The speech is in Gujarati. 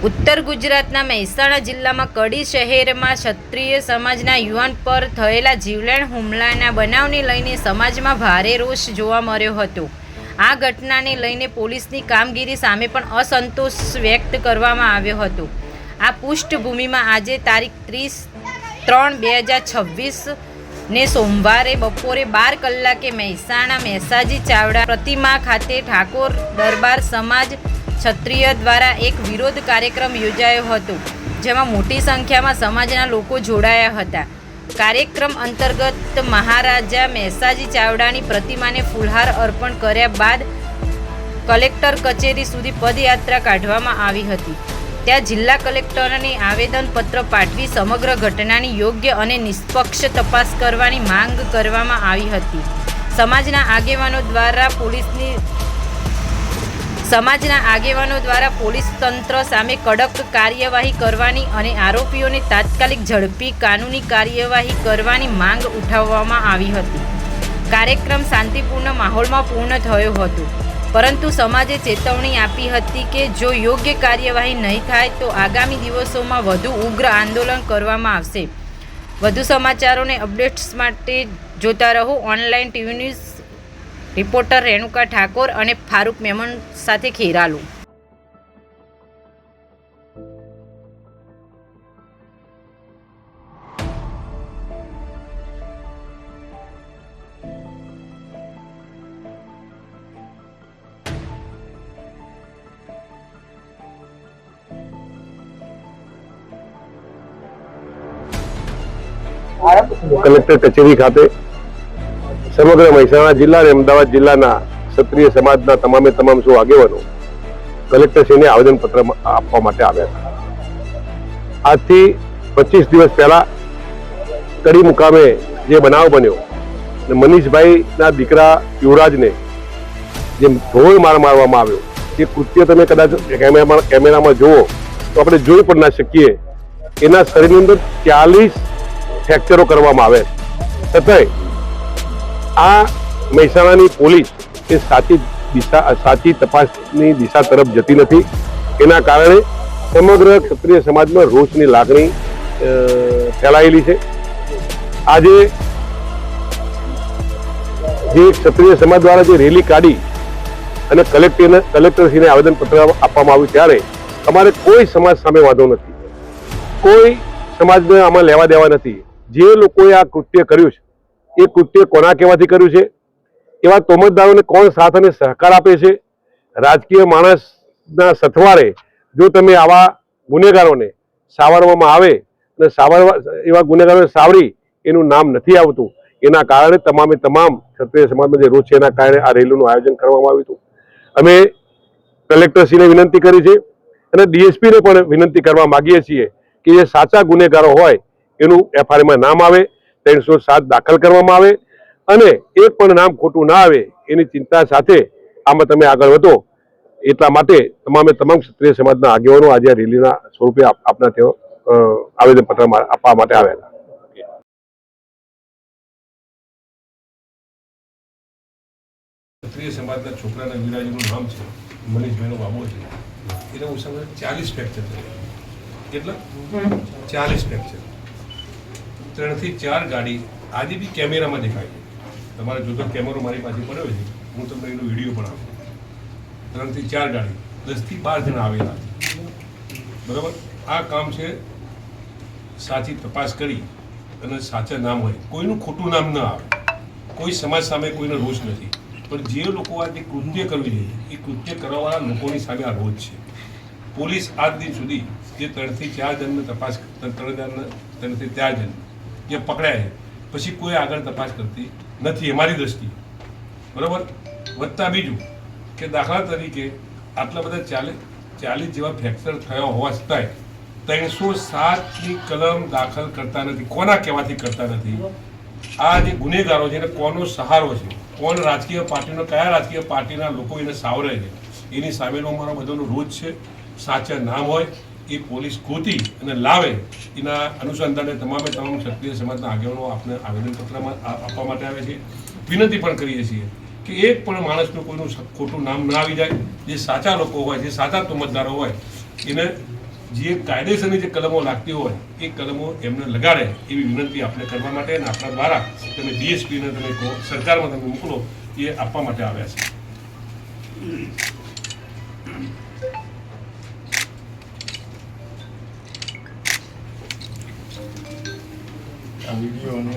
ઉત્તર ગુજરાતના મહેસાણા જિલ્લામાં કડી શહેરમાં ક્ષત્રિય સમાજના યુવાન પર થયેલા જીવલેણ હુમલાના બનાવને લઈને સમાજમાં ભારે રોષ જોવા મળ્યો હતો। આ ઘટનાને લઈને પોલીસની કામગીરી સામે પણ અસંતોષ વ્યક્ત કરવામાં આવ્યો હતો। આ પૃષ્ઠભૂમિમાં આજે તારીખ 30/3/2026 ને સોમવારે બપોરે 12 કલાકે મહેસાણા મેસાજી ચાવડા પ્રતિમા ખાતે ઠાકોર દરબાર સમાજ ક્ષત્રિય દ્વારા એક વિરોધ કાર્યક્રમ યોજાયો હતો, જેમાં મોટી સંખ્યામાં સમાજના લોકો જોડાયા હતા। કાર્યક્રમ અંતર્ગત મહારાજા મેસાજી ચાવડાની પ્રતિમાને ફૂલહાર અર્પણ કર્યા બાદ કલેક્ટર કચેરી સુધી પદયાત્રા કાઢવામાં આવી હતી। ત્યાં જિલ્લા કલેક્ટરને આવેદનપત્ર પાઠવી સમગ્ર ઘટનાની યોગ્ય અને નિષ્પક્ષ તપાસ કરવાની માંગ કરવામાં આવી હતી। સમાજના આગેવાનો દ્વારા પોલીસ તંત્ર સામે કડક કાર્યવાહી કરવાની અને આરોપીઓને તાત્કાલિક ઝડપી કાનૂની કાર્યવાહી કરવાની માંગ ઉઠાવવામાં આવી હતી। કાર્યક્રમ શાંતિપૂર્ણ માહોલમાં પૂર્ણ થયો હતો, પરંતુ સમાજે ચેતવણી આપી હતી કે જો યોગ્ય કાર્યવાહી નહીં થાય તો આગામી દિવસોમાં વધુ ઉગ્ર આંદોલન કરવામાં આવશે। વધુ સમાચારોને અપડેટ્સ માટે જોતા રહો online TV news. Reporter Renuka Thakor અને ફારૂક મેમન સાથે ખેરાલુ। કલેક્ટર કચેરી ખાતે સમગ્ર મહેસાણા જિલ્લા અને અમદાવાદ જિલ્લાના ક્ષત્રિય સમાજના તમામે તમામ સૌ આગેવાનો કલેક્ટરશ્રીને આવેદનપત્ર આપવા માટે આવ્યા હતા। આજથી 25 દિવસ પહેલા કડી મુકામે જે બનાવ બન્યો અને મનીષભાઈના દીકરા યુવરાજને જે ઢોળ માર મારવામાં આવ્યો, એ કૃત્ય તમે કદાચ કેમેરામાં જુઓ તો આપણે જોઈ પણ ના શકીએ। એના શરીરની અંદર 40 ફ્રેક્ચરો કરવામાં આવે, છતાંય આ મહેસાણાની પોલીસ એ સાચી તપાસની દિશા તરફ જતી નથી। એના કારણે સમગ્ર ક્ષત્રિય સમાજમાં રોષની લાગણી ફેલાયેલી છે। આજે જે ક્ષત્રિય સમાજ દ્વારા જે રેલી કાઢી અને કલેક્ટરશ્રીને આવેદનપત્ર આપવામાં આવ્યું, ત્યારે અમારે કોઈ સમાજ સામે વાંધો નથી, કોઈ સમાજને આમાં લેવા દેવા નથી। જે લોકોએ આ કૃત્ય કર્યું છે એ કૃત્ય કોના કહેવાથી કર્યું છે, એવા તોમતદારોને કોણ સાથ અને સહકાર આપે છે? રાજકીય માણસના સથવારે જો તમે આવા ગુનેગારોને સાવરવામાં આવે અને એવા ગુનેગારોને સાવરી એનું નામ નથી આવતું, એના કારણે તમામે તમામ ક્ષત્રિય સમાજમાં જે રોષ છે એના કારણે આ રેલીનું આયોજન કરવામાં આવ્યું હતું। અમે કલેક્ટરશ્રીને વિનંતી કરી છે અને ડીએસપીને પણ વિનંતી કરવા માગીએ છીએ કે જે સાચા ગુનેગારો હોય એનું એફઆઈઆરમાં નામ આવે, 307 દાખલ કરવામાં આવે અને એક પણ નામ ખોટું ના આવે એની ચિંતા સાથે આમાં તમે આગળ વધો। એટલા માટે તમામે તમામ ક્ષત્રિય સમાજના આગેવાનો આજે આ રેલીના સ્વરૂપે આપના તેઓ આવેદનપત્ર આપવા માટે આવેલા। ક્ષત્રિય સમાજના છોકરાના વિરાજીનું નામ છે મનીષભાઈનો બાબો છે, એને હું સમજ 40 ફ્રેક્ચર થયા। કેટલા? 40 ફ્રેક્ચર। 3 થી 4 ગાડી આજે બી કેમેરામાં દેખાય છે, તમારે જોતો કેમેરો મારી પાસે પડ્યો છે, હું તમને એનો વિડીયો પણ આપું। 3 થી 4 ગાડી 10 થી 12 જણા આવેલા છે, બરાબર। આ કામ છે સાચી તપાસ કરી અને સાચા નામ હોય, કોઈનું ખોટું નામ ન આવે, કોઈ સમાજ સામે કોઈનો રોષ નથી, પણ જે લોકો આ જે કૃત્ય કરવી જોઈએ એ કૃત્ય કરવાવાળા લોકોની સામે આ રોષ છે। પોલીસ આજ દિન સુધી જે 3 થી 4 જણને તપાસ 3 થી 4 જણ જે પકડાય છે, પછી કોઈ આગળ તપાસ કરતી નથી અમારી દ્રષ્ટિએ, બરાબર। વધતા બીજું કે દાખલા તરીકે આટલા બધા 40 જેવા ફ્રેક્ચર થયા હોવા છતાંય 307ની કલમ દાખલ કરતા નથી। કોના કહેવાથી કરતા નથી? આ જે ગુનેગારો છે એને કોનો સહારો છે, કોણ રાજકીય પાર્ટીનો, કયા રાજકીય પાર્ટીના લોકો એને સાવરે છે, એની સામેનો અમારો બધાનો રોજ છે। સાચા નામ હોય એ પોલીસ ગોતી અને લાવે, એના અનુસંધાને તમામે તમામ ક્ષત્રિય સમાજના આગેવાનો આપને આવેદનપત્રમાં આપવા માટે આવે છે। વિનંતી પણ કરીએ છીએ કે એક પણ માણસનું કોઈનું ખોટું નામ ના આવી જાય। જે સાચા લોકો હોય, જે સાચા તોમતદારો હોય એને જે કાયદેસરની જે કલમો લાગતી હોય એ કલમો એમને લગાડે એવી વિનંતી આપણે કરવા માટે અને આપણા દ્વારા તમે ડીએસપીને તમે કહો સરકારમાં તમે મોકલો એ આપવા માટે આવ્યા છે. આ વિડીયો અને